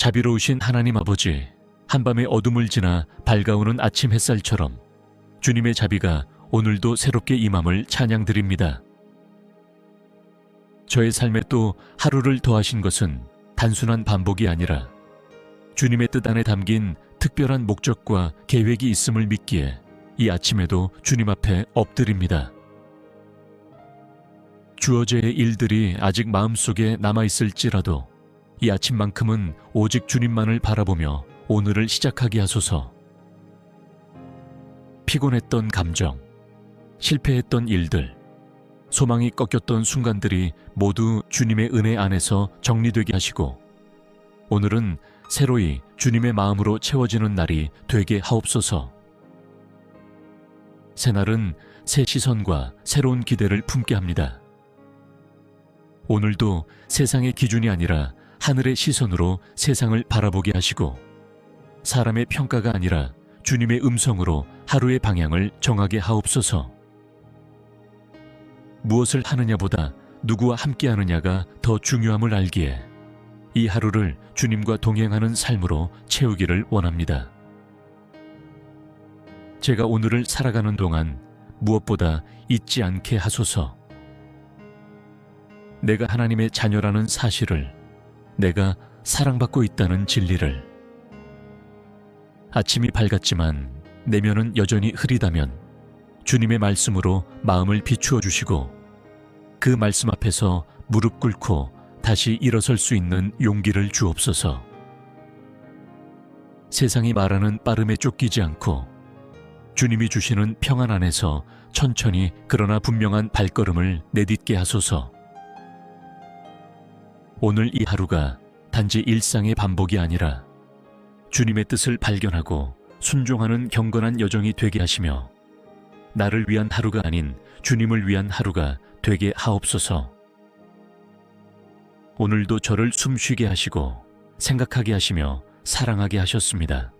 자비로우신 하나님 아버지, 한밤의 어둠을 지나 밝아오는 아침 햇살처럼 주님의 자비가 오늘도 새롭게 임함을 찬양드립니다. 저의 삶에 또 하루를 더하신 것은 단순한 반복이 아니라 주님의 뜻 안에 담긴 특별한 목적과 계획이 있음을 믿기에 이 아침에도 주님 앞에 엎드립니다. 주어제의 일들이 아직 마음속에 남아있을지라도 이 아침만큼은 오직 주님만을 바라보며 오늘을 시작하게 하소서. 피곤했던 감정, 실패했던 일들, 소망이 꺾였던 순간들이 모두 주님의 은혜 안에서 정리되게 하시고 오늘은 새로이 주님의 마음으로 채워지는 날이 되게 하옵소서. 새날은 새 시선과 새로운 기대를 품게 합니다. 오늘도 세상의 기준이 아니라 하늘의 시선으로 세상을 바라보게 하시고 사람의 평가가 아니라 주님의 음성으로 하루의 방향을 정하게 하옵소서. 무엇을 하느냐보다 누구와 함께하느냐가 더 중요함을 알기에 이 하루를 주님과 동행하는 삶으로 채우기를 원합니다. 제가 오늘을 살아가는 동안 무엇보다 잊지 않게 하소서. 내가 하나님의 자녀라는 사실을, 내가 사랑받고 있다는 진리를. 아침이 밝았지만 내면은 여전히 흐리다면 주님의 말씀으로 마음을 비추어 주시고 그 말씀 앞에서 무릎 꿇고 다시 일어설 수 있는 용기를 주옵소서. 세상이 말하는 빠름에 쫓기지 않고 주님이 주시는 평안 안에서 천천히 그러나 분명한 발걸음을 내딛게 하소서. 오늘 이 하루가 단지 일상의 반복이 아니라 주님의 뜻을 발견하고 순종하는 경건한 여정이 되게 하시며 나를 위한 하루가 아닌 주님을 위한 하루가 되게 하옵소서. 오늘도 저를 숨쉬게 하시고 생각하게 하시며 사랑하게 하셨습니다.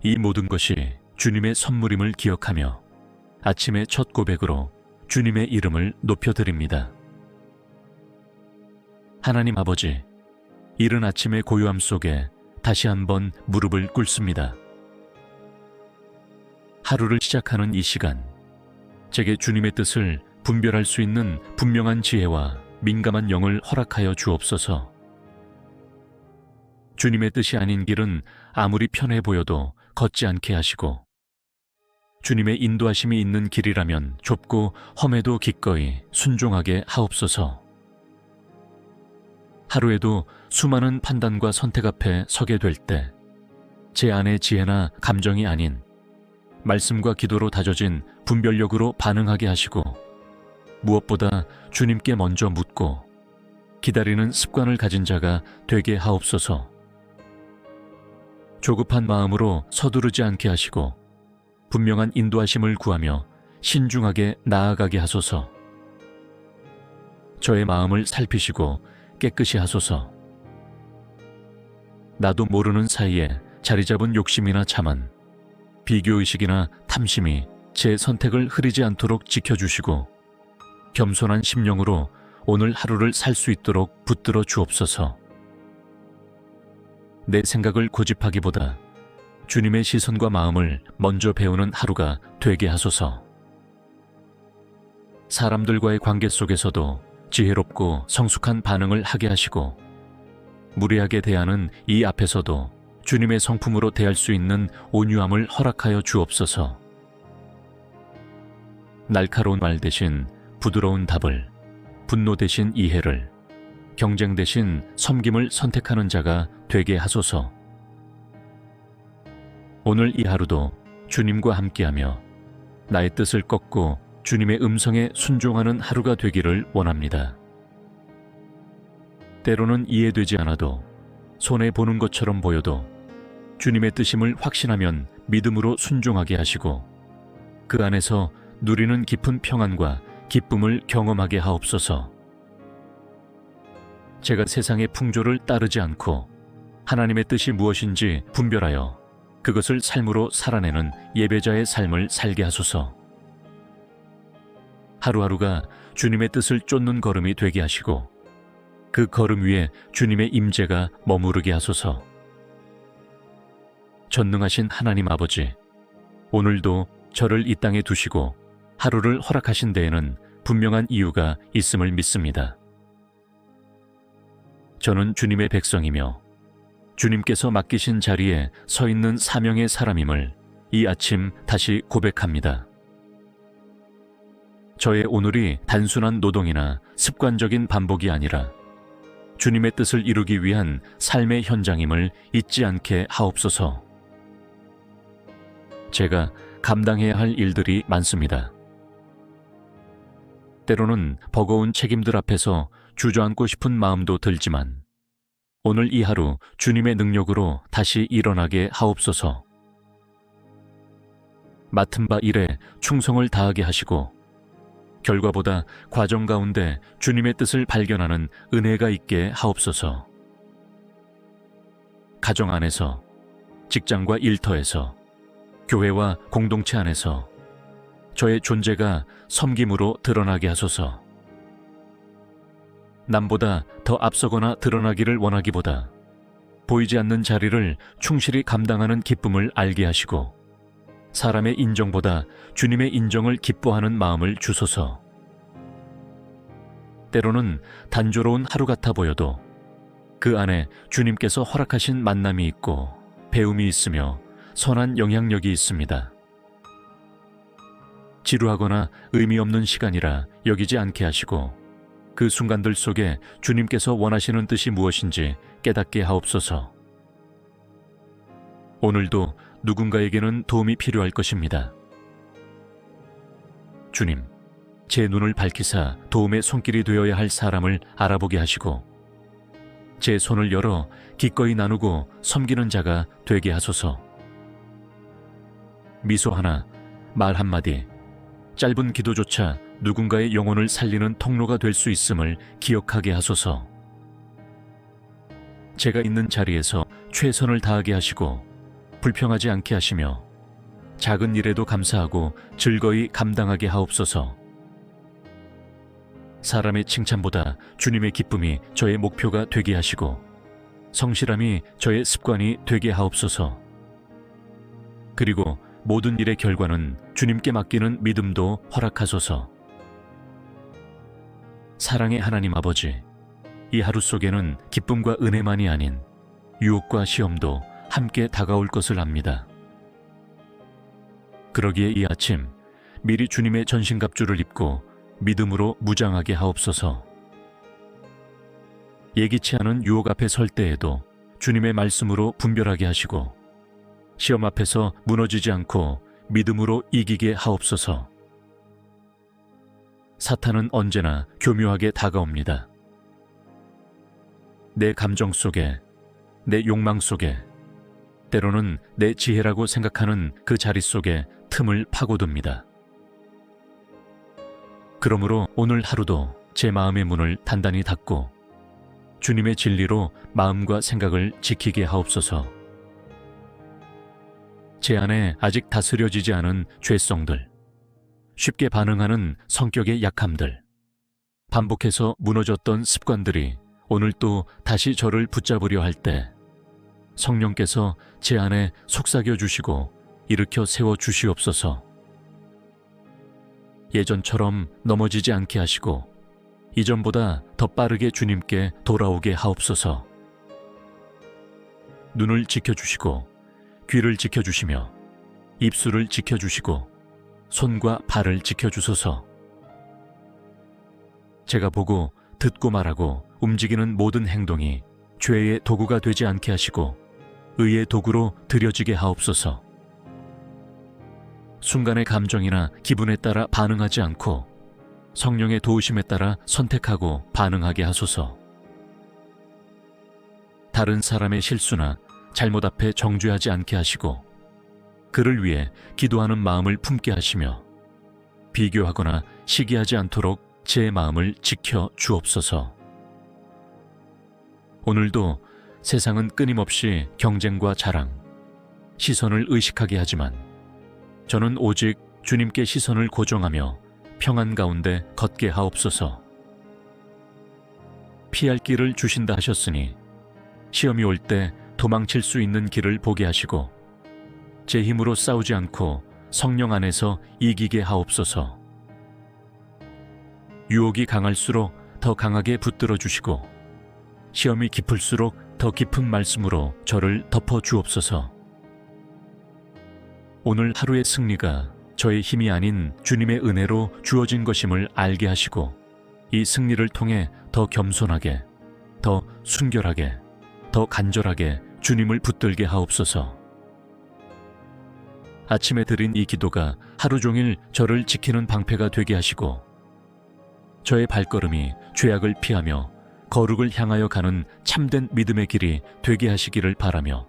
이 모든 것이 주님의 선물임을 기억하며 아침의 첫 고백으로 주님의 이름을 높여드립니다. 하나님 아버지, 이른 아침의 고요함 속에 다시 한번 무릎을 꿇습니다. 하루를 시작하는 이 시간, 제게 주님의 뜻을 분별할 수 있는 분명한 지혜와 민감한 영을 허락하여 주옵소서. 주님의 뜻이 아닌 길은 아무리 편해 보여도 걷지 않게 하시고 주님의 인도하심이 있는 길이라면 좁고 험해도 기꺼이 순종하게 하옵소서. 하루에도 수많은 판단과 선택 앞에 서게 될 때 제 안의 지혜나 감정이 아닌 말씀과 기도로 다져진 분별력으로 반응하게 하시고 무엇보다 주님께 먼저 묻고 기다리는 습관을 가진 자가 되게 하옵소서. 조급한 마음으로 서두르지 않게 하시고 분명한 인도하심을 구하며 신중하게 나아가게 하소서. 저의 마음을 살피시고 깨끗이 하소서. 나도 모르는 사이에 자리 잡은 욕심이나 자만, 비교의식이나 탐심이 제 선택을 흐리지 않도록 지켜주시고 겸손한 심령으로 오늘 하루를 살 수 있도록 붙들어 주옵소서. 내 생각을 고집하기보다 주님의 시선과 마음을 먼저 배우는 하루가 되게 하소서. 사람들과의 관계 속에서도 지혜롭고 성숙한 반응을 하게 하시고 무례하게 대하는 이 앞에서도 주님의 성품으로 대할 수 있는 온유함을 허락하여 주옵소서. 날카로운 말 대신 부드러운 답을, 분노 대신 이해를, 경쟁 대신 섬김을 선택하는 자가 되게 하소서. 오늘 이 하루도 주님과 함께하며 나의 뜻을 꺾고 주님의 음성에 순종하는 하루가 되기를 원합니다. 때로는 이해되지 않아도 손해보는 것처럼 보여도 주님의 뜻임을 확신하면 믿음으로 순종하게 하시고 그 안에서 누리는 깊은 평안과 기쁨을 경험하게 하옵소서. 제가 세상의 풍조를 따르지 않고 하나님의 뜻이 무엇인지 분별하여 그것을 삶으로 살아내는 예배자의 삶을 살게 하소서. 하루하루가 주님의 뜻을 쫓는 걸음이 되게 하시고 그 걸음 위에 주님의 임재가 머무르게 하소서. 전능하신 하나님 아버지, 오늘도 저를 이 땅에 두시고 하루를 허락하신 데에는 분명한 이유가 있음을 믿습니다. 저는 주님의 백성이며 주님께서 맡기신 자리에 서 있는 사명의 사람임을 이 아침 다시 고백합니다. 저의 오늘이 단순한 노동이나 습관적인 반복이 아니라 주님의 뜻을 이루기 위한 삶의 현장임을 잊지 않게 하옵소서. 제가 감당해야 할 일들이 많습니다. 때로는 버거운 책임들 앞에서 주저앉고 싶은 마음도 들지만 오늘 이 하루 주님의 능력으로 다시 일어나게 하옵소서. 맡은 바 일에 충성을 다하게 하시고 결과보다 과정 가운데 주님의 뜻을 발견하는 은혜가 있게 하옵소서. 가정 안에서, 직장과 일터에서, 교회와 공동체 안에서 저의 존재가 섬김으로 드러나게 하소서. 남보다 더 앞서거나 드러나기를 원하기보다 보이지 않는 자리를 충실히 감당하는 기쁨을 알게 하시고 사람의 인정보다 주님의 인정을 기뻐하는 마음을 주소서. 때로는 단조로운 하루 같아 보여도 그 안에 주님께서 허락하신 만남이 있고 배움이 있으며 선한 영향력이 있습니다. 지루하거나 의미 없는 시간이라 여기지 않게 하시고 그 순간들 속에 주님께서 원하시는 뜻이 무엇인지 깨닫게 하옵소서. 오늘도 누군가에게는 도움이 필요할 것입니다. 주님, 제 눈을 밝히사 도움의 손길이 되어야 할 사람을 알아보게 하시고 제 손을 열어 기꺼이 나누고 섬기는 자가 되게 하소서. 미소 하나, 말 한마디, 짧은 기도조차 누군가의 영혼을 살리는 통로가 될 수 있음을 기억하게 하소서. 제가 있는 자리에서 최선을 다하게 하시고 불평하지 않게 하시며 작은 일에도 감사하고 즐거이 감당하게 하옵소서. 사람의 칭찬보다 주님의 기쁨이 저의 목표가 되게 하시고 성실함이 저의 습관이 되게 하옵소서. 그리고 모든 일의 결과는 주님께 맡기는 믿음도 허락하소서. 사랑의 하나님 아버지, 이 하루 속에는 기쁨과 은혜만이 아닌 유혹과 시험도 함께 다가올 것을 압니다. 그러기에 이 아침 미리 주님의 전신갑주를 입고 믿음으로 무장하게 하옵소서. 예기치 않은 유혹 앞에 설 때에도 주님의 말씀으로 분별하게 하시고 시험 앞에서 무너지지 않고 믿음으로 이기게 하옵소서. 사탄은 언제나 교묘하게 다가옵니다. 내 감정 속에, 내 욕망 속에, 때로는 내 지혜라고 생각하는 그 자리 속에 틈을 파고듭니다. 그러므로 오늘 하루도 제 마음의 문을 단단히 닫고 주님의 진리로 마음과 생각을 지키게 하옵소서. 제 안에 아직 다스려지지 않은 죄성들, 쉽게 반응하는 성격의 약함들, 반복해서 무너졌던 습관들이 오늘 또 다시 저를 붙잡으려 할 때 성령께서 제 안에 속삭여 주시고 일으켜 세워 주시옵소서. 예전처럼 넘어지지 않게 하시고 이전보다 더 빠르게 주님께 돌아오게 하옵소서. 눈을 지켜주시고 귀를 지켜주시며 입술을 지켜주시고 손과 발을 지켜주소서. 제가 보고 듣고 말하고 움직이는 모든 행동이 죄의 도구가 되지 않게 하시고 의의 도구로 들여지게 하옵소서. 순간의 감정이나 기분에 따라 반응하지 않고 성령의 도우심에 따라 선택하고 반응하게 하소서. 다른 사람의 실수나 잘못 앞에 정죄하지 않게 하시고 그를 위해 기도하는 마음을 품게 하시며 비교하거나 시기하지 않도록 제 마음을 지켜 주옵소서. 오늘도 세상은 끊임없이 경쟁과 자랑, 시선을 의식하게 하지만 저는 오직 주님께 시선을 고정하며 평안 가운데 걷게 하옵소서. 피할 길을 주신다 하셨으니 시험이 올 때 도망칠 수 있는 길을 보게 하시고 제 힘으로 싸우지 않고 성령 안에서 이기게 하옵소서. 유혹이 강할수록 더 강하게 붙들어 주시고 시험이 깊을수록 더 깊은 말씀으로 저를 덮어 주옵소서. 오늘 하루의 승리가 저의 힘이 아닌 주님의 은혜로 주어진 것임을 알게 하시고 이 승리를 통해 더 겸손하게, 더 순결하게, 더 간절하게 주님을 붙들게 하옵소서. 아침에 드린 이 기도가 하루 종일 저를 지키는 방패가 되게 하시고 저의 발걸음이 죄악을 피하며 거룩을 향하여 가는 참된 믿음의 길이 되게 하시기를 바라며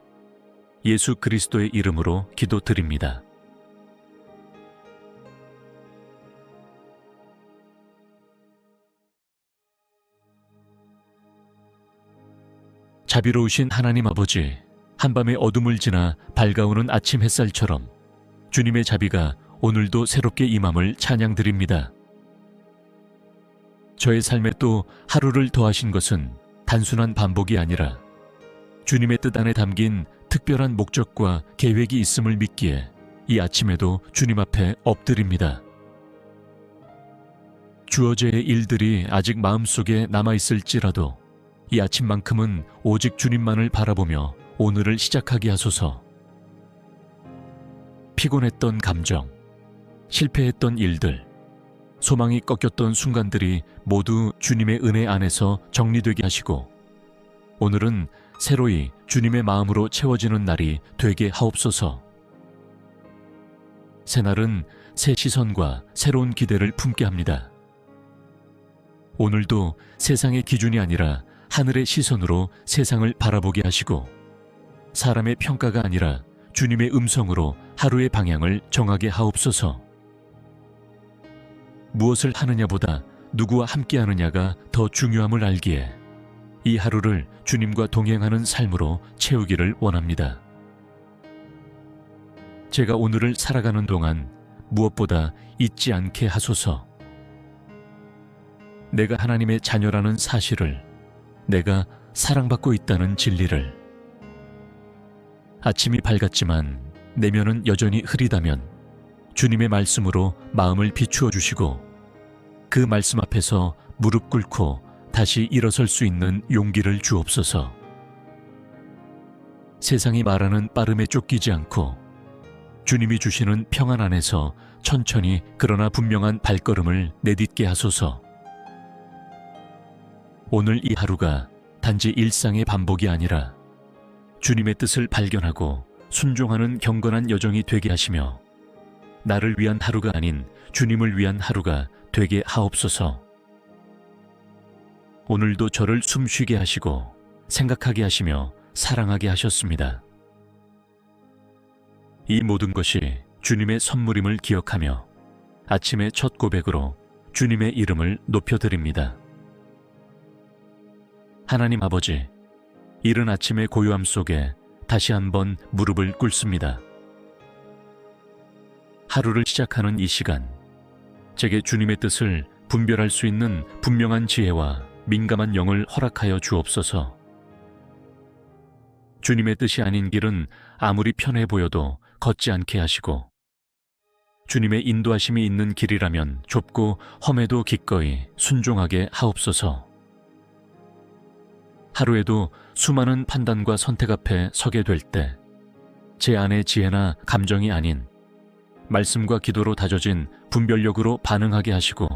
예수 그리스도의 이름으로 기도드립니다. 자비로우신 하나님 아버지, 한밤의 어둠을 지나 밝아오는 아침 햇살처럼 주님의 자비가 오늘도 새롭게 임함을 찬양드립니다. 저의 삶에 또 하루를 더하신 것은 단순한 반복이 아니라 주님의 뜻 안에 담긴 특별한 목적과 계획이 있음을 믿기에 이 아침에도 주님 앞에 엎드립니다. 주어져의 일들이 아직 마음속에 남아있을지라도 이 아침만큼은 오직 주님만을 바라보며 오늘을 시작하게 하소서. 피곤했던 감정, 실패했던 일들, 소망이 꺾였던 순간들이 모두 주님의 은혜 안에서 정리되게 하시고 오늘은 새로이 주님의 마음으로 채워지는 날이 되게 하옵소서. 새날은 새 시선과 새로운 기대를 품게 합니다. 오늘도 세상의 기준이 아니라 하늘의 시선으로 세상을 바라보게 하시고 사람의 평가가 아니라 주님의 음성으로 하루의 방향을 정하게 하옵소서. 무엇을 하느냐보다 누구와 함께하느냐가 더 중요함을 알기에 이 하루를 주님과 동행하는 삶으로 채우기를 원합니다. 제가 오늘을 살아가는 동안 무엇보다 잊지 않게 하소서. 내가 하나님의 자녀라는 사실을, 내가 사랑받고 있다는 진리를. 아침이 밝았지만 내면은 여전히 흐리다면 주님의 말씀으로 마음을 비추어 주시고 그 말씀 앞에서 무릎 꿇고 다시 일어설 수 있는 용기를 주옵소서. 세상이 말하는 빠름에 쫓기지 않고 주님이 주시는 평안 안에서 천천히 그러나 분명한 발걸음을 내딛게 하소서. 오늘 이 하루가 단지 일상의 반복이 아니라 주님의 뜻을 발견하고 순종하는 경건한 여정이 되게 하시며 나를 위한 하루가 아닌 주님을 위한 하루가 되게 하옵소서. 오늘도 저를 숨쉬게 하시고 생각하게 하시며 사랑하게 하셨습니다. 이 모든 것이 주님의 선물임을 기억하며 아침의 첫 고백으로 주님의 이름을 높여드립니다. 하나님 아버지, 이른 아침의 고요함 속에 다시 한번 무릎을 꿇습니다. 하루를 시작하는 이 시간, 제게 주님의 뜻을 분별할 수 있는 분명한 지혜와 민감한 영을 허락하여 주옵소서. 주님의 뜻이 아닌 길은 아무리 편해 보여도 걷지 않게 하시고 주님의 인도하심이 있는 길이라면 좁고 험해도 기꺼이 순종하게 하옵소서. 하루에도 수많은 판단과 선택 앞에 서게 될 때 제 안의 지혜나 감정이 아닌 말씀과 기도로 다져진 분별력으로 반응하게 하시고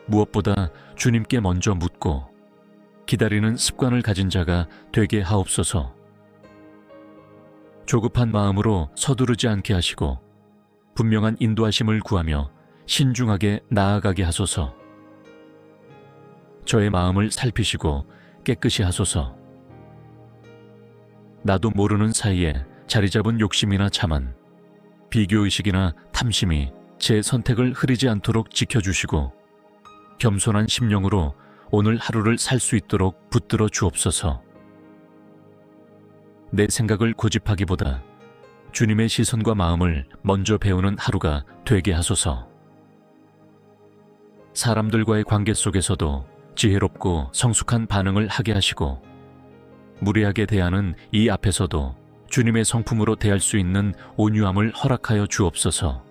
무엇보다 주님께 먼저 묻고 기다리는 습관을 가진 자가 되게 하옵소서. 조급한 마음으로 서두르지 않게 하시고 분명한 인도하심을 구하며 신중하게 나아가게 하소서. 저의 마음을 살피시고 깨끗이 하소서. 나도 모르는 사이에 자리 잡은 욕심이나 자만, 비교의식이나 탐심이 제 선택을 흐리지 않도록 지켜주시고 겸손한 심령으로 오늘 하루를 살 수 있도록 붙들어 주옵소서. 내 생각을 고집하기보다 주님의 시선과 마음을 먼저 배우는 하루가 되게 하소서. 사람들과의 관계 속에서도 지혜롭고 성숙한 반응을 하게 하시고 무례하게 대하는 이 앞에서도 주님의 성품으로 대할 수 있는 온유함을 허락하여 주옵소서.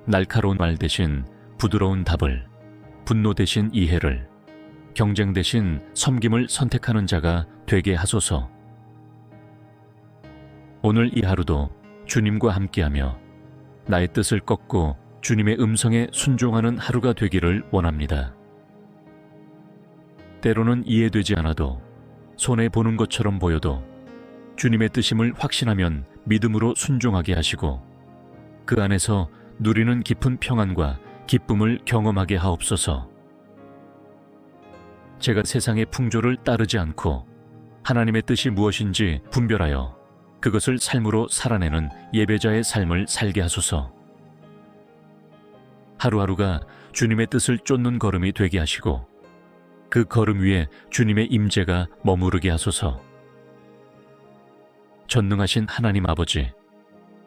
날카로운 말 대신 부드러운 답을, 분노 대신 이해를, 경쟁 대신 섬김을 선택하는 자가 되게 하소서. 오늘 이 하루도 주님과 함께하며 나의 뜻을 꺾고 주님의 음성에 순종하는 하루가 되기를 원합니다. 때로는 이해되지 않아도, 손해보는 것처럼 보여도 주님의 뜻임을 확신하면 믿음으로 순종하게 하시고 그 안에서 누리는 깊은 평안과 기쁨을 경험하게 하옵소서. 제가 세상의 풍조를 따르지 않고 하나님의 뜻이 무엇인지 분별하여 그것을 삶으로 살아내는 예배자의 삶을 살게 하소서. 하루하루가 주님의 뜻을 쫓는 걸음이 되게 하시고 그 걸음 위에 주님의 임재가 머무르게 하소서. 전능하신 하나님 아버지,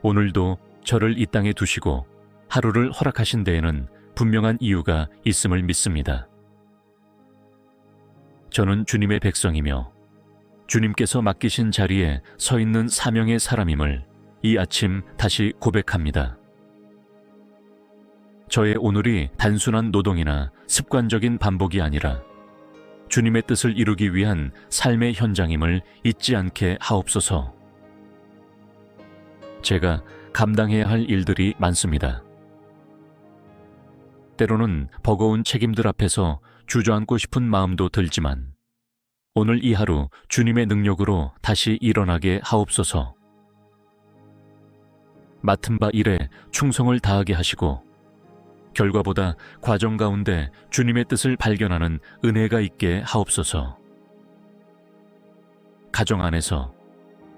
오늘도 저를 이 땅에 두시고 하루를 허락하신 데에는 분명한 이유가 있음을 믿습니다. 저는 주님의 백성이며 주님께서 맡기신 자리에 서 있는 사명의 사람임을 이 아침 다시 고백합니다. 저의 오늘이 단순한 노동이나 습관적인 반복이 아니라 주님의 뜻을 이루기 위한 삶의 현장임을 잊지 않게 하옵소서. 제가 감당해야 할 일들이 많습니다. 때로는 버거운 책임들 앞에서 주저앉고 싶은 마음도 들지만 오늘 이 하루 주님의 능력으로 다시 일어나게 하옵소서. 맡은 바 일에 충성을 다하게 하시고 결과보다 과정 가운데 주님의 뜻을 발견하는 은혜가 있게 하옵소서. 가정 안에서,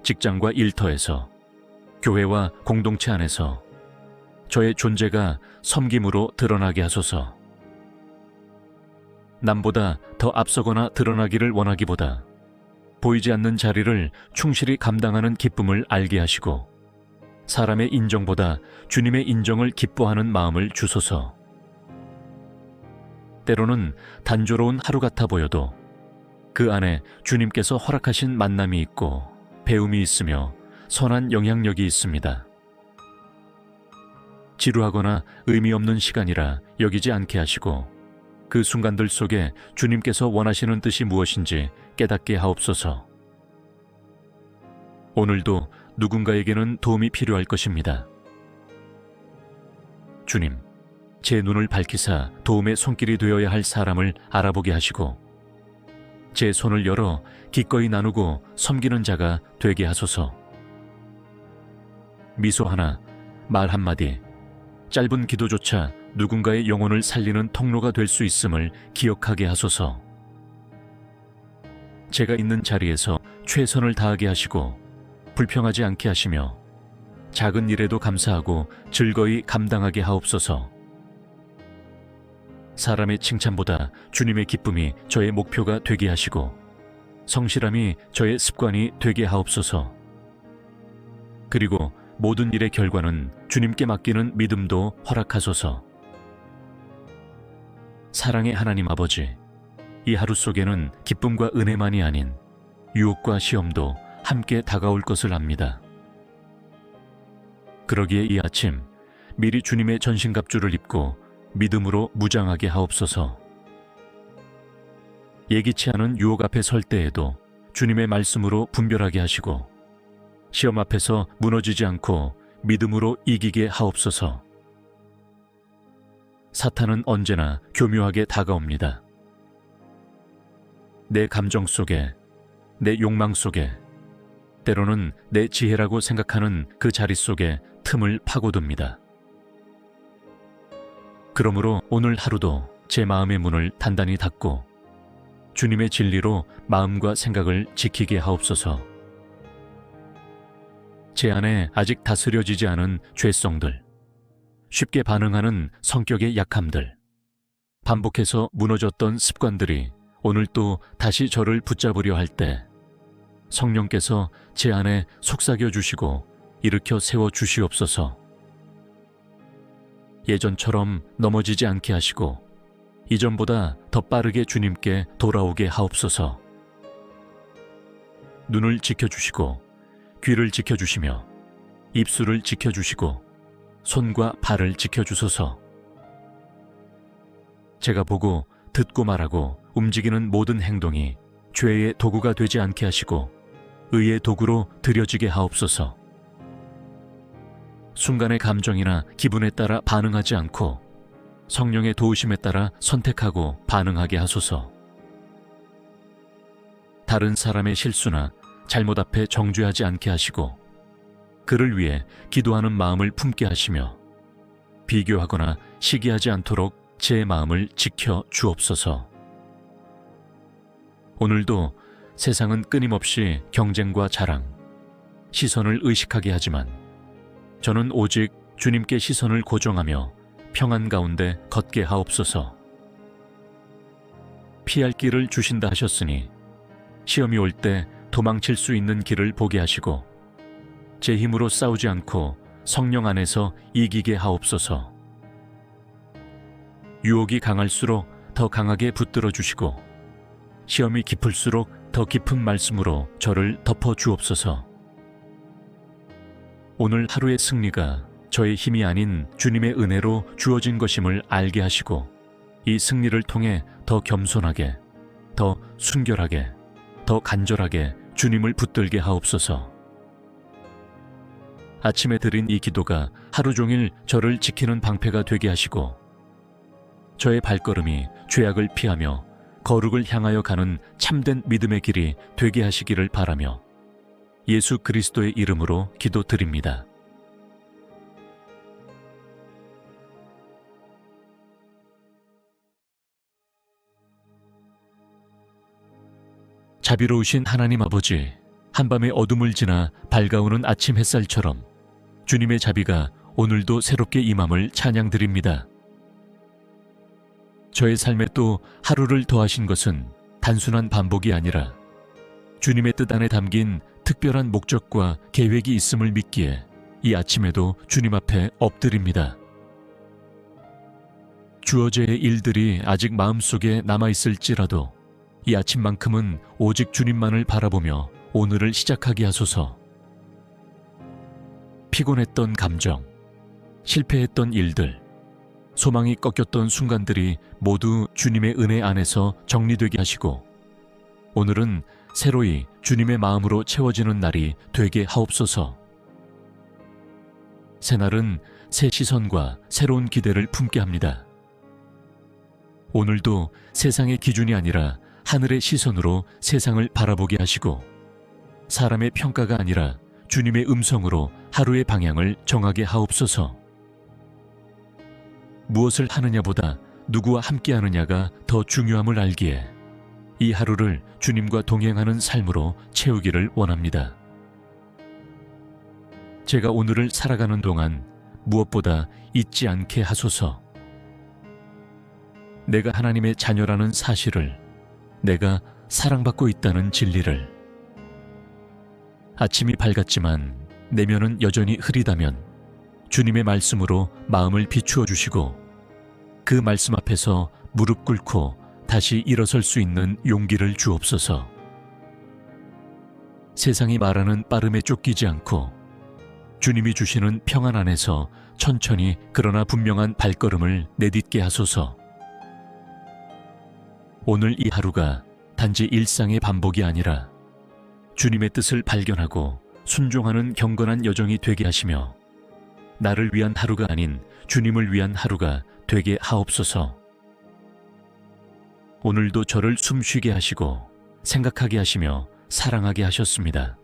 직장과 일터에서, 교회와 공동체 안에서 저의 존재가 섬김으로 드러나게 하소서. 남보다 더 앞서거나 드러나기를 원하기보다 보이지 않는 자리를 충실히 감당하는 기쁨을 알게 하시고 사람의 인정보다 주님의 인정을 기뻐하는 마음을 주소서. 때로는 단조로운 하루 같아 보여도 그 안에 주님께서 허락하신 만남이 있고 배움이 있으며 선한 영향력이 있습니다. 지루하거나 의미 없는 시간이라 여기지 않게 하시고 그 순간들 속에 주님께서 원하시는 뜻이 무엇인지 깨닫게 하옵소서. 오늘도 누군가에게는 도움이 필요할 것입니다. 주님, 제 눈을 밝히사 도움의 손길이 되어야 할 사람을 알아보게 하시고 제 손을 열어 기꺼이 나누고 섬기는 자가 되게 하소서. 미소 하나, 말 한마디, 짧은 기도조차 누군가의 영혼을 살리는 통로가 될 수 있음을 기억하게 하소서. 제가 있는 자리에서 최선을 다하게 하시고 불평하지 않게 하시며 작은 일에도 감사하고 즐거이 감당하게 하옵소서. 사람의 칭찬보다 주님의 기쁨이 저의 목표가 되게 하시고 성실함이 저의 습관이 되게 하옵소서. 그리고 모든 일의 결과는 주님께 맡기는 믿음도 허락하소서. 사랑의 하나님 아버지, 이 하루 속에는 기쁨과 은혜만이 아닌 유혹과 시험도 함께 다가올 것을 압니다. 그러기에 이 아침 미리 주님의 전신갑주를 입고 믿음으로 무장하게 하옵소서. 예기치 않은 유혹 앞에 설 때에도 주님의 말씀으로 분별하게 하시고 시험 앞에서 무너지지 않고 믿음으로 이기게 하옵소서. 사탄은 언제나 교묘하게 다가옵니다. 내 감정 속에, 내 욕망 속에, 때로는 내 지혜라고 생각하는 그 자리 속에 틈을 파고듭니다. 그러므로 오늘 하루도 제 마음의 문을 단단히 닫고 주님의 진리로 마음과 생각을 지키게 하옵소서. 제 안에 아직 다스려지지 않은 죄성들, 쉽게 반응하는 성격의 약함들, 반복해서 무너졌던 습관들이 오늘 또 다시 저를 붙잡으려 할 때 성령께서 제 안에 속삭여 주시고 일으켜 세워 주시옵소서. 예전처럼 넘어지지 않게 하시고 이전보다 더 빠르게 주님께 돌아오게 하옵소서. 눈을 지켜주시고 귀를 지켜주시며 입술을 지켜주시고 손과 발을 지켜주소서. 제가 보고 듣고 말하고 움직이는 모든 행동이 죄의 도구가 되지 않게 하시고 의의 도구로 드려지게 하옵소서. 순간의 감정이나 기분에 따라 반응하지 않고 성령의 도우심에 따라 선택하고 반응하게 하소서. 다른 사람의 실수나 잘못 앞에 정죄하지 않게 하시고 그를 위해 기도하는 마음을 품게 하시며 비교하거나 시기하지 않도록 제 마음을 지켜 주옵소서. 오늘도 세상은 끊임없이 경쟁과 자랑, 시선을 의식하게 하지만 저는 오직 주님께 시선을 고정하며 평안 가운데 걷게 하옵소서. 피할 길을 주신다 하셨으니 시험이 올 때 도망칠 수 있는 길을 보게 하시고 제 힘으로 싸우지 않고 성령 안에서 이기게 하옵소서. 유혹이 강할수록 더 강하게 붙들어 주시고 시험이 깊을수록 더 깊은 말씀으로 저를 덮어 주옵소서. 오늘 하루의 승리가 저의 힘이 아닌 주님의 은혜로 주어진 것임을 알게 하시고 이 승리를 통해 더 겸손하게, 더 순결하게, 더 간절하게 주님을 붙들게 하옵소서. 아침에 드린 이 기도가 하루 종일 저를 지키는 방패가 되게 하시고 저의 발걸음이 죄악을 피하며 거룩을 향하여 가는 참된 믿음의 길이 되게 하시기를 바라며 예수 그리스도의 이름으로 기도드립니다. 자비로우신 하나님 아버지, 한밤의 어둠을 지나 밝아오는 아침 햇살처럼 주님의 자비가 오늘도 새롭게 임함을 찬양드립니다. 저의 삶에 또 하루를 더하신 것은 단순한 반복이 아니라 주님의 뜻 안에 담긴 특별한 목적과 계획이 있음을 믿기에 이 아침에도 주님 앞에 엎드립니다. 주어제의 일들이 아직 마음속에 남아있을지라도 이 아침만큼은 오직 주님만을 바라보며 오늘을 시작하게 하소서. 피곤했던 감정, 실패했던 일들, 소망이 꺾였던 순간들이 모두 주님의 은혜 안에서 정리되게 하시고 오늘은 새로이 주님의 마음으로 채워지는 날이 되게 하옵소서. 새날은 새 시선과 새로운 기대를 품게 합니다. 오늘도 세상의 기준이 아니라 하늘의 시선으로 세상을 바라보게 하시고 사람의 평가가 아니라 주님의 음성으로 하루의 방향을 정하게 하옵소서. 무엇을 하느냐보다 누구와 함께하느냐가 더 중요함을 알기에 이 하루를 주님과 동행하는 삶으로 채우기를 원합니다. 제가 오늘을 살아가는 동안 무엇보다 잊지 않게 하소서. 내가 하나님의 자녀라는 사실을, 내가 사랑받고 있다는 진리를. 아침이 밝았지만 내면은 여전히 흐리다면 주님의 말씀으로 마음을 비추어 주시고 그 말씀 앞에서 무릎 꿇고 다시 일어설 수 있는 용기를 주옵소서. 세상이 말하는 빠름에 쫓기지 않고 주님이 주시는 평안 안에서 천천히 그러나 분명한 발걸음을 내딛게 하소서. 오늘 이 하루가 단지 일상의 반복이 아니라 주님의 뜻을 발견하고 순종하는 경건한 여정이 되게 하시며 나를 위한 하루가 아닌 주님을 위한 하루가 되게 하옵소서. 오늘도 저를 숨쉬게 하시고 생각하게 하시며 사랑하게 하셨습니다.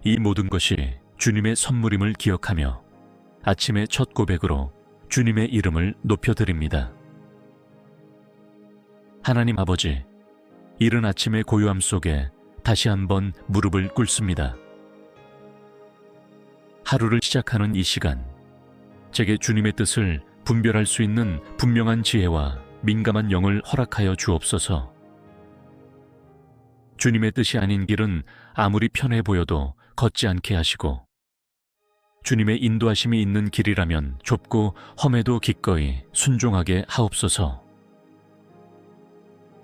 이 모든 것이 주님의 선물임을 기억하며 아침의 첫 고백으로 주님의 이름을 높여드립니다. 하나님 아버지, 이른 아침의 고요함 속에 다시 한번 무릎을 꿇습니다. 하루를 시작하는 이 시간, 제게 주님의 뜻을 분별할 수 있는 분명한 지혜와 민감한 영을 허락하여 주옵소서. 주님의 뜻이 아닌 길은 아무리 편해 보여도 걷지 않게 하시고 주님의 인도하심이 있는 길이라면 좁고 험해도 기꺼이 순종하게 하옵소서.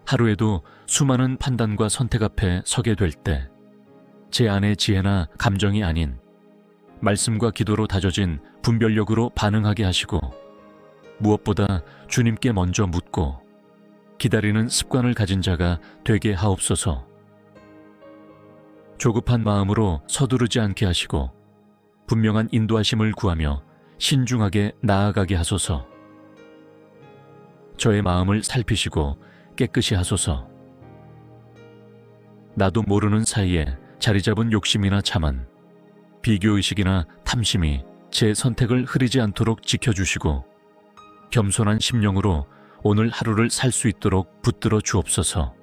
하루에도 수많은 판단과 선택 앞에 서게 될 때 제 안의 지혜나 감정이 아닌 말씀과 기도로 다져진 분별력으로 반응하게 하시고, 무엇보다 주님께 먼저 묻고 기다리는 습관을 가진 자가 되게 하옵소서. 조급한 마음으로 서두르지 않게 하시고 분명한 인도하심을 구하며 신중하게 나아가게 하소서. 저의 마음을 살피시고 깨끗이 하소서. 나도 모르는 사이에 자리 잡은 욕심이나 자만, 비교의식이나 탐심이 제 선택을 흐리지 않도록 지켜주시고 겸손한 심령으로 오늘 하루를 살 수 있도록 붙들어 주옵소서.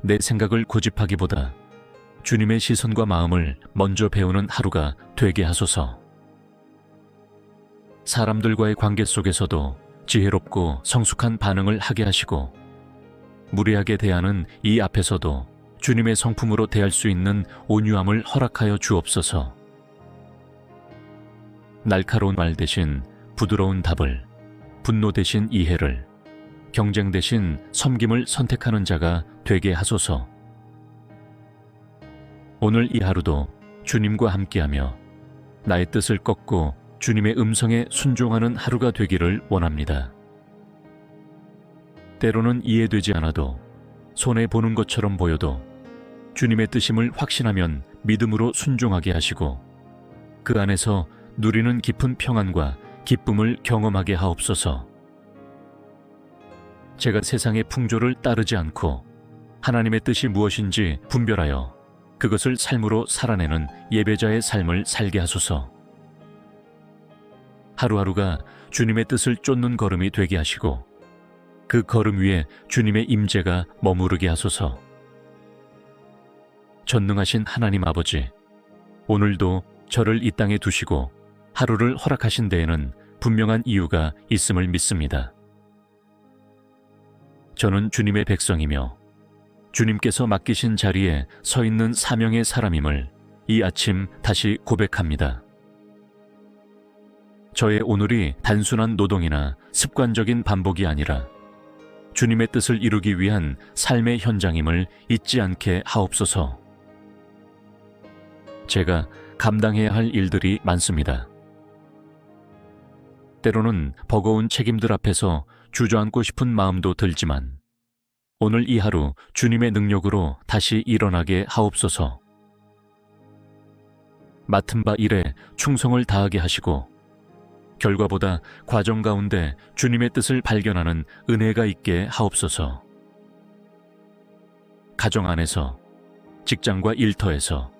내 생각을 고집하기보다 주님의 시선과 마음을 먼저 배우는 하루가 되게 하소서. 사람들과의 관계 속에서도 지혜롭고 성숙한 반응을 하게 하시고, 무례하게 대하는 이 앞에서도 주님의 성품으로 대할 수 있는 온유함을 허락하여 주옵소서. 날카로운 말 대신 부드러운 답을, 분노 대신 이해를, 경쟁 대신 섬김을 선택하는 자가 되게 하소서. 오늘 이 하루도 주님과 함께하며 나의 뜻을 꺾고 주님의 음성에 순종하는 하루가 되기를 원합니다. 때로는 이해되지 않아도, 손해보는 것처럼 보여도 주님의 뜻임을 확신하면 믿음으로 순종하게 하시고 그 안에서 누리는 깊은 평안과 기쁨을 경험하게 하옵소서. 제가 세상의 풍조를 따르지 않고 하나님의 뜻이 무엇인지 분별하여 그것을 삶으로 살아내는 예배자의 삶을 살게 하소서. 하루하루가 주님의 뜻을 쫓는 걸음이 되게 하시고 그 걸음 위에 주님의 임재가 머무르게 하소서. 전능하신 하나님 아버지, 오늘도 저를 이 땅에 두시고 하루를 허락하신 데에는 분명한 이유가 있음을 믿습니다. 저는 주님의 백성이며 주님께서 맡기신 자리에 서 있는 사명의 사람임을 이 아침 다시 고백합니다. 저의 오늘이 단순한 노동이나 습관적인 반복이 아니라 주님의 뜻을 이루기 위한 삶의 현장임을 잊지 않게 하옵소서. 제가 감당해야 할 일들이 많습니다. 때로는 버거운 책임들 앞에서 주저앉고 싶은 마음도 들지만 오늘 이 하루 주님의 능력으로 다시 일어나게 하옵소서. 맡은 바 일에 충성을 다하게 하시고 결과보다 과정 가운데 주님의 뜻을 발견하는 은혜가 있게 하옵소서. 가정 안에서, 직장과 일터에서,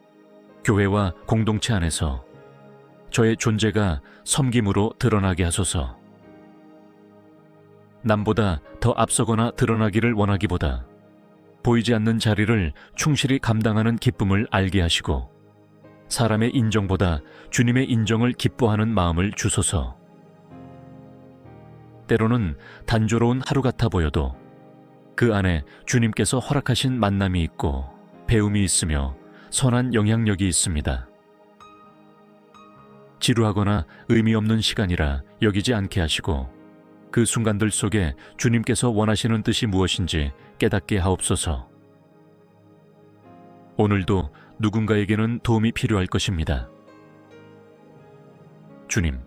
교회와 공동체 안에서 저의 존재가 섬김으로 드러나게 하소서. 남보다 더 앞서거나 드러나기를 원하기보다 보이지 않는 자리를 충실히 감당하는 기쁨을 알게 하시고 사람의 인정보다 주님의 인정을 기뻐하는 마음을 주소서. 때로는 단조로운 하루 같아 보여도 그 안에 주님께서 허락하신 만남이 있고 배움이 있으며 선한 영향력이 있습니다. 지루하거나 의미 없는 시간이라 여기지 않게 하시고 그 순간들 속에 주님께서 원하시는 뜻이 무엇인지 깨닫게 하옵소서. 오늘도 누군가에게는 도움이 필요할 것입니다. 주님,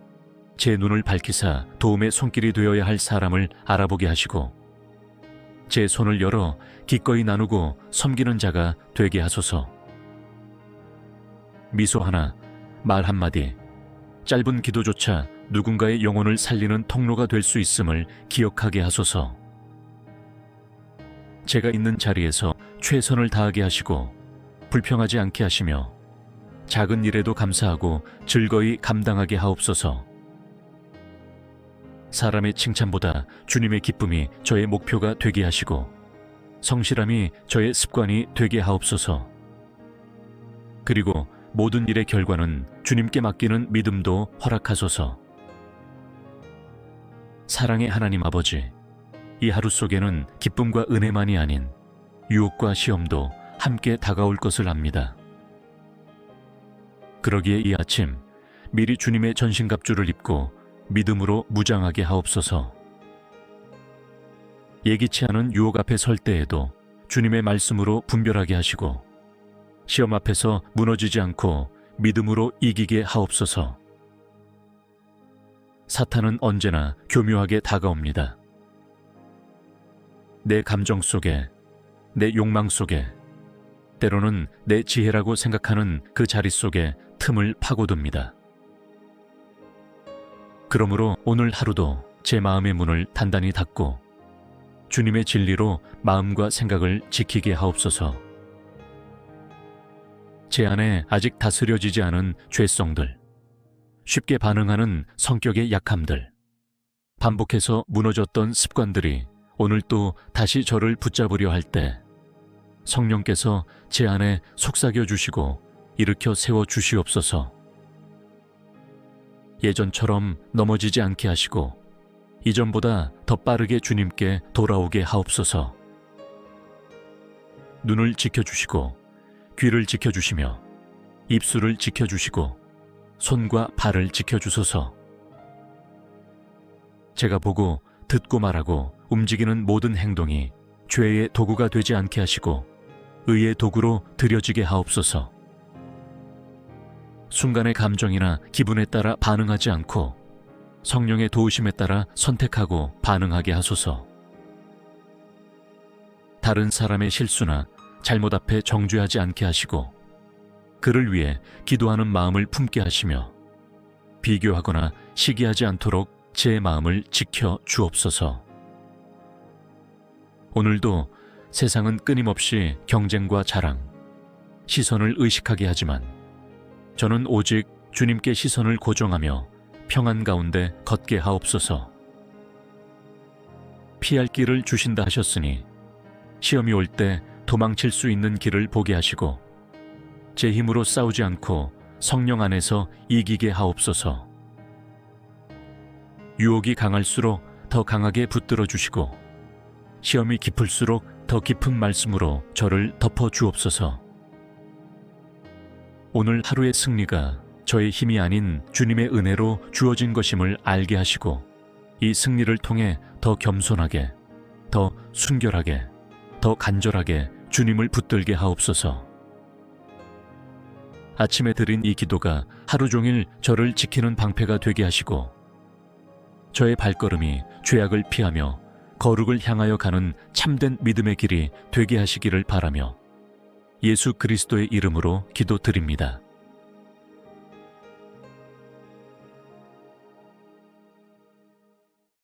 제 눈을 밝히사 도움의 손길이 되어야 할 사람을 알아보게 하시고 제 손을 열어 기꺼이 나누고 섬기는 자가 되게 하소서. 미소 하나, 말 한마디, 짧은 기도조차 누군가의 영혼을 살리는 통로가 될 수 있음을 기억하게 하소서. 제가 있는 자리에서 최선을 다하게 하시고 불평하지 않게 하시며 작은 일에도 감사하고 즐거이 감당하게 하옵소서. 사람의 칭찬보다 주님의 기쁨이 저의 목표가 되게 하시고 성실함이 저의 습관이 되게 하옵소서. 그리고 모든 일의 결과는 주님께 맡기는 믿음도 허락하소서. 사랑의 하나님 아버지, 이 하루 속에는 기쁨과 은혜만이 아닌 유혹과 시험도 함께 다가올 것을 압니다. 그러기에 이 아침 미리 주님의 전신갑주를 입고 믿음으로 무장하게 하옵소서. 예기치 않은 유혹 앞에 설 때에도 주님의 말씀으로 분별하게 하시고 시험 앞에서 무너지지 않고 믿음으로 이기게 하옵소서. 사탄은 언제나 교묘하게 다가옵니다. 내 감정 속에, 내 욕망 속에, 때로는 내 지혜라고 생각하는 그 자리 속에 틈을 파고듭니다. 그러므로 오늘 하루도 제 마음의 문을 단단히 닫고 주님의 진리로 마음과 생각을 지키게 하옵소서. 제 안에 아직 다스려지지 않은 죄성들, 쉽게 반응하는 성격의 약함들, 반복해서 무너졌던 습관들이 오늘 또 다시 저를 붙잡으려 할 때 성령께서 제 안에 속삭여 주시고 일으켜 세워 주시옵소서. 예전처럼 넘어지지 않게 하시고 이전보다 더 빠르게 주님께 돌아오게 하옵소서. 눈을 지켜주시고 귀를 지켜주시며 입술을 지켜주시고 손과 발을 지켜주소서. 제가 보고 듣고 말하고 움직이는 모든 행동이 죄의 도구가 되지 않게 하시고 의의 도구로 들여지게 하옵소서. 순간의 감정이나 기분에 따라 반응하지 않고 성령의 도우심에 따라 선택하고 반응하게 하소서. 다른 사람의 실수나 잘못 앞에 정죄하지 않게 하시고 그를 위해 기도하는 마음을 품게 하시며 비교하거나 시기하지 않도록 제 마음을 지켜 주옵소서. 오늘도 세상은 끊임없이 경쟁과 자랑, 시선을 의식하게 하지만 저는 오직 주님께 시선을 고정하며 평안 가운데 걷게 하옵소서. 피할 길을 주신다 하셨으니 시험이 올 때 도망칠 수 있는 길을 보게 하시고 제 힘으로 싸우지 않고 성령 안에서 이기게 하옵소서. 유혹이 강할수록 더 강하게 붙들어 주시고 시험이 깊을수록 더 깊은 말씀으로 저를 덮어 주옵소서. 오늘 하루의 승리가 저의 힘이 아닌 주님의 은혜로 주어진 것임을 알게 하시고 이 승리를 통해 더 겸손하게, 더 순결하게, 더 간절하게 주님을 붙들게 하옵소서. 아침에 드린 이 기도가 하루 종일 저를 지키는 방패가 되게 하시고 저의 발걸음이 죄악을 피하며 거룩을 향하여 가는 참된 믿음의 길이 되게 하시기를 바라며 예수 그리스도의 이름으로 기도드립니다.